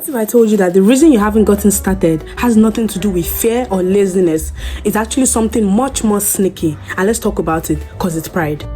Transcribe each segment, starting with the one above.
What if I told you that the reason you haven't gotten started has nothing to do with fear or laziness? It's actually something much more sneaky. And let's talk about it, because it's pride.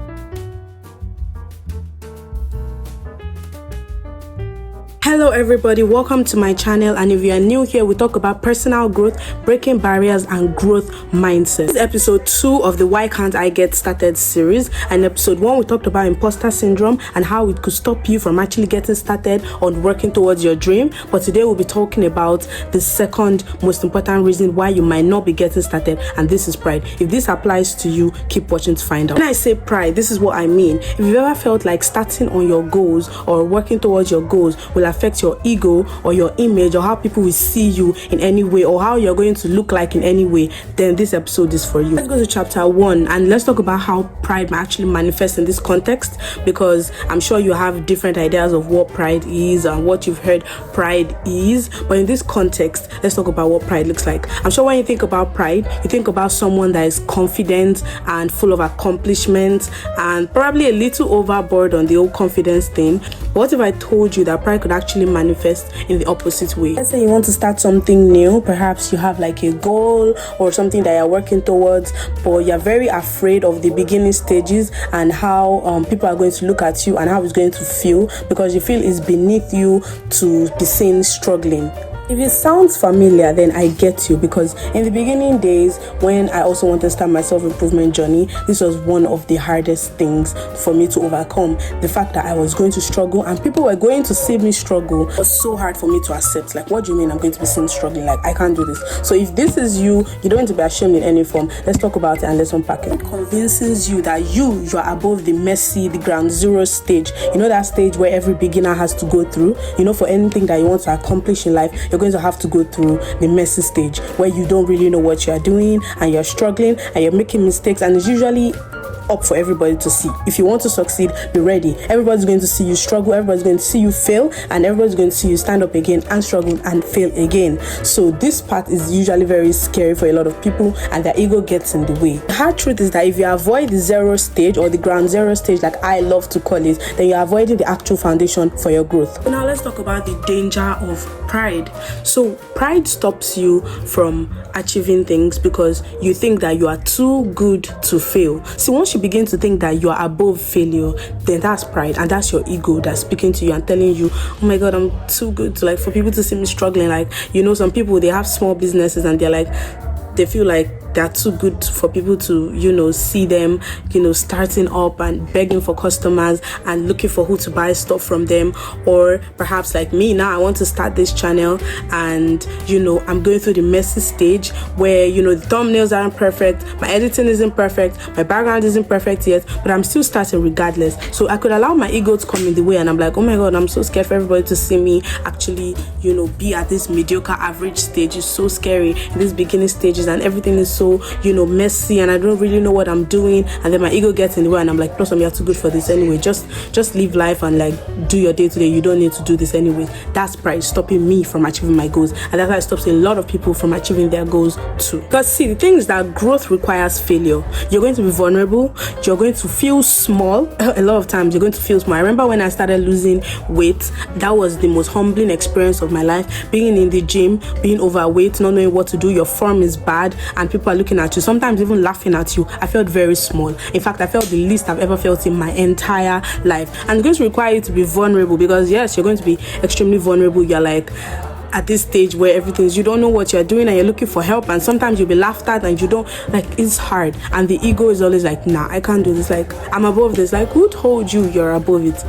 Hello everybody, welcome to my channel, and if you are new here, we talk about personal growth, breaking barriers and growth mindset. This is episode 2 of the Why Can't I Get Started series, and episode 1 we talked about imposter syndrome and how it could stop you from actually getting started on working towards your dream. But today we'll be talking about the second most important reason why you might not be getting started, and this is pride. If this applies to you, keep watching to find out. When I say pride, this is what I mean. If you've ever felt like starting on your goals or working towards your goals will affect your ego or your image or how people will see you in any way or how you're going to look like in any way, then this episode is for you. Let's go to chapter 1 and let's talk about how pride actually manifests in this context, because I'm sure you have different ideas of what pride is and what you've heard pride is, but in this context, let's talk about what pride looks like. I'm sure when you think about pride, you think about someone that is confident and full of accomplishments and probably a little overboard on the whole confidence thing. But what if I told you that pride could actually manifest in the opposite way? Let's say you want to start something new. Perhaps you have like a goal or something that you're working towards, but you're very afraid of the beginning stages and how people are going to look at you and how it's going to feel, because you feel it's beneath you to be seen struggling. If it sounds familiar, then I get you, because in the beginning days when I also wanted to start my self-improvement journey, this was one of the hardest things for me to overcome. The fact that I was going to struggle and people were going to see me struggle was so hard for me to accept. Like, what do you mean I'm going to be seen struggling? Like, I can't do this. So if this is you, you don't need to be ashamed in any form. Let's talk about it and let's unpack it. What convinces you that you are above the messy, the ground zero stage? You know, that stage where every beginner has to go through. You know, for anything that you want to accomplish in life, you're going to have to go through the messy stage where you don't really know what you're doing and you're struggling and you're making mistakes, and it's usually up for everybody to see. If you want to succeed, be ready. Everybody's going to see you struggle, everybody's going to see you fail, and everybody's going to see you stand up again and struggle and fail again. So this part is usually very scary for a lot of people, and their ego gets in the way. The hard truth is that if you avoid the zero stage or the ground zero stage, like I love to call it, then you're avoiding the actual foundation for your growth. So now let's talk about the danger of pride. So pride stops you from achieving things because you think that you are too good to fail. See, once you begin to think that you are above failure, then that's pride, and that's your ego that's speaking to you and telling you, oh my god, I'm too good to, like, for people to see me struggling. Like, you know, some people, they have small businesses and they're like, they feel like they're too good for people to, you know, see them, you know, starting up and begging for customers and looking for who to buy stuff from them. Or perhaps like me, now I want to start this channel and, you know, I'm going through the messy stage where, you know, the thumbnails aren't perfect, my editing isn't perfect, my background isn't perfect yet, but I'm still starting regardless. So I could allow my ego to come in the way, and I'm like, oh my god, I'm so scared for everybody to see me actually, you know, be at this mediocre average stage. It's so scary in these beginning stages and everything is so, you know, messy and I don't really know what I'm doing, and then my ego gets in the way and I'm like, plus you're too good for this anyway. Just live life and like do your day to day. You don't need to do this anyway. That's pride stopping me from achieving my goals, and that's why it stops a lot of people from achieving their goals too. Because see, the thing is that growth requires failure. You're going to be vulnerable, you're going to feel small. A lot of times you're going to feel small. I remember when I started losing weight, that was the most humbling experience of my life. Being in the gym, being overweight, not knowing what to do, your form is bad and people are looking at you, sometimes even laughing at you. I felt very small. In fact, I felt the least I've ever felt in my entire life. And it's going to require you to be vulnerable, because yes, you're going to be extremely vulnerable. You're like at this stage where you don't know what you're doing and you're looking for help, and sometimes you'll be laughed at and you don't, like, it's hard, and the ego is always like, nah, I can't do this, like, I'm above this. Like, who told you you're above it?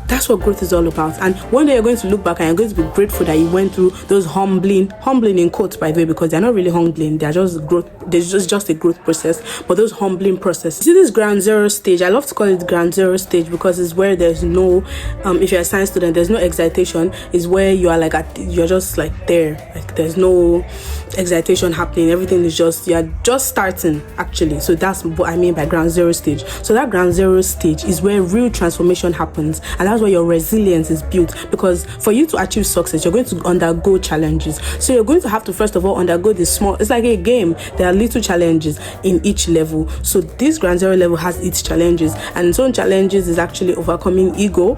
That's what growth is all about. And one day you're going to look back and you're going to be grateful that you went through those humbling in quotes, by the way, because they're not really humbling, they're just growth. There's just a growth process, but those humbling processes. See, this ground zero stage, I love to call it ground zero stage because it's where there's no if you're a science student, there's no excitation. Is where you are like you're just like there, like there's no excitation happening. Everything is just, you're just starting actually. So that's what I mean by ground zero stage. So that ground zero stage is where real transformation happens, and that's where your resilience is built, because for you to achieve success, you're going to undergo challenges. So you're going to have to first of all undergo this small, it's like a game, there are little challenges in each level. So this ground zero level has its challenges, and some challenges is actually overcoming ego,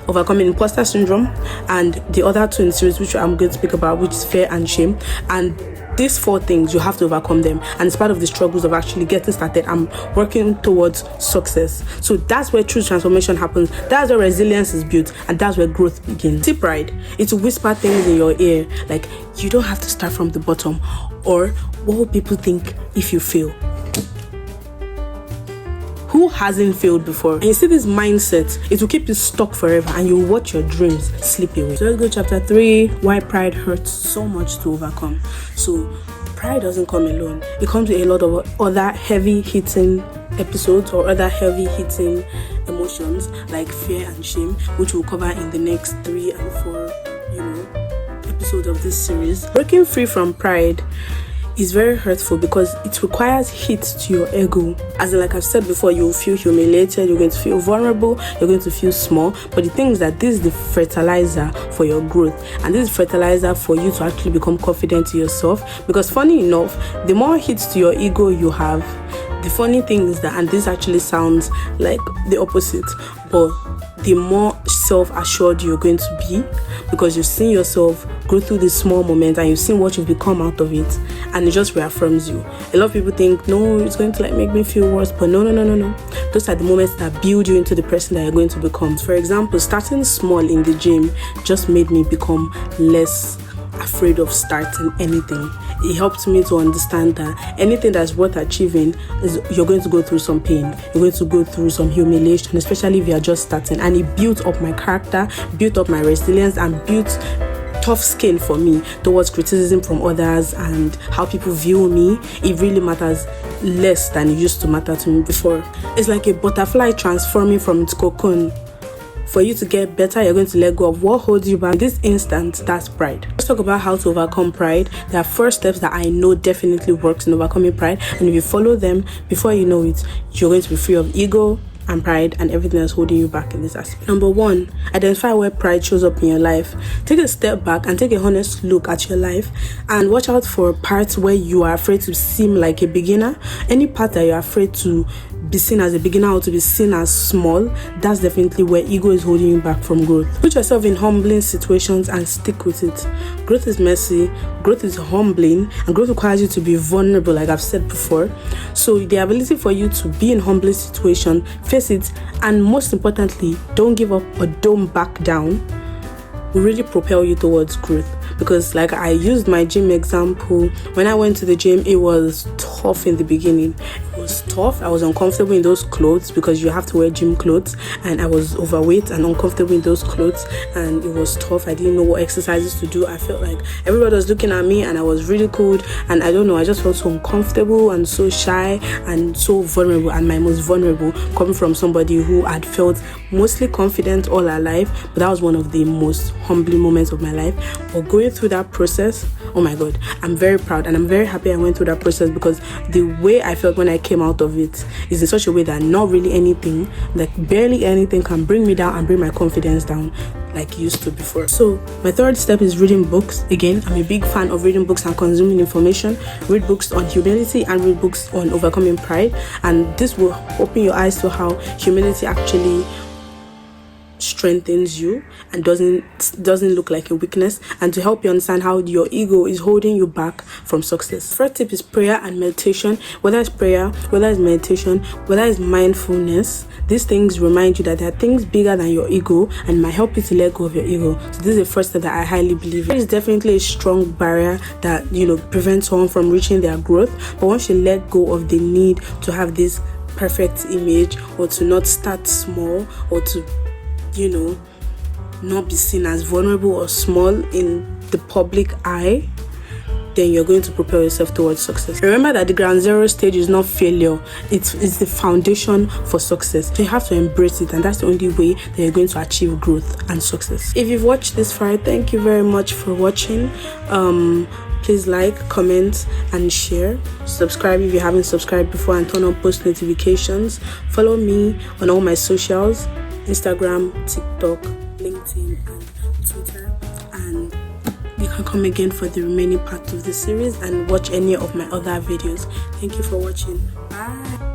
overcoming imposter syndrome, and the other two in the series, which I'm going to speak about, which is fear and shame. And these 4 things, you have to overcome them, and it's part of the struggles of actually getting started and working towards success. So that's where true transformation happens. That's where resilience is built, and that's where growth begins. See, pride, it's to whisper things in your ear like, you don't have to start from the bottom, or what will people think if you fail? Who hasn't failed before? And you see this mindset, it will keep you stuck forever, and you'll watch your dreams slip away. So let's go chapter 3, why pride hurts so much to overcome. So pride doesn't come alone. It comes with a lot of other heavy hitting episodes or other heavy hitting emotions like fear and shame, which we'll cover in the next 3 and 4 episodes of this series. Breaking free from pride is very hurtful because it requires hit to your ego. As in, like I've said before, you'll feel humiliated, you're going to feel vulnerable, you're going to feel small. But the thing is that this is the fertilizer for your growth, and this is fertilizer for you to actually become confident in yourself. Because funny enough, the more hits to your ego you have, the funny thing is that, and this actually sounds like the opposite, but the more self-assured you're going to be, because you've seen yourself go through this small moment and you've seen what you've become out of it, and it just reaffirms you. A lot of people think, no, it's going to like make me feel worse, but no. Those are the moments that build you into the person that you're going to become. For example, starting small in the gym just made me become less afraid of starting anything. It helped me to understand that anything that's worth achieving is, you're going to go through some pain, you're going to go through some humiliation, especially if you're just starting. And it built up my character, built up my resilience, and built tough skin for me towards criticism from others and how people view me. It really matters less than it used to matter to me before. It's like a butterfly transforming from its cocoon. For you to get better, you're going to let go of what holds you back. In this instance, that's pride. Let's talk about how to overcome pride. There are 4 steps that I know definitely works in overcoming pride, and if you follow them, before you know it, you're going to be free of ego and pride and everything that's holding you back in this aspect. Number 1, identify where pride shows up in your life. Take a step back and take a honest look at your life, and watch out for parts where you are afraid to seem like a beginner. Any part that you're afraid to be seen as a beginner or to be seen as small, that's definitely where ego is holding you back from growth. Put yourself in humbling situations and stick with it. Growth is messy, growth is humbling, and growth requires you to be vulnerable, like I've said before. So the ability for you to be in humbling situation, face it, and most importantly, don't give up or don't back down, will really propel you towards growth. Because like I used my gym example, when I went to the gym, it was tough in the beginning. It was tough. I was uncomfortable in those clothes because you have to wear gym clothes, and I was overweight and uncomfortable in those clothes, and it was tough. I didn't know what exercises to do. I felt like everybody was looking at me and I was ridiculed, and I don't know, I just felt so uncomfortable and so shy and so vulnerable, and my most vulnerable coming from somebody who had felt mostly confident all her life. But that was one of the most humbling moments of my life. But going through that process, oh my god, I'm very proud and I'm very happy I went through that process, because the way I felt when I came out of it is in such a way that not really anything, like barely anything, can bring me down and bring my confidence down like it used to before. So my 3rd step is reading books. Again, I'm a big fan of reading books and consuming information. Read books on humility and read books on overcoming pride, and this will open your eyes to how humility actually strengthens you and doesn't look like a weakness, and to help you understand how your ego is holding you back from success. First tip is prayer and meditation. Whether it's prayer, whether it's meditation, whether it's mindfulness, these things remind you that there are things bigger than your ego and might help you to let go of your ego. So this is the first step that I highly believe in. It is definitely a strong barrier that prevents someone from reaching their growth, but once you let go of the need to have this perfect image, or to not start small, or to not be seen as vulnerable or small in the public eye, then you're going to propel yourself towards success. Remember that the ground zero stage is not failure, it's the foundation for success. So you have to embrace it, and that's the only way that you're going to achieve growth and success. If you've watched this far, thank you very much for watching. Please like, comment, and share. Subscribe if you haven't subscribed before, and turn on post notifications. Follow me on all my socials: Instagram, TikTok, LinkedIn, and Twitter. And you can come again for the remaining part of the series and watch any of my other videos. Thank you for watching. Bye.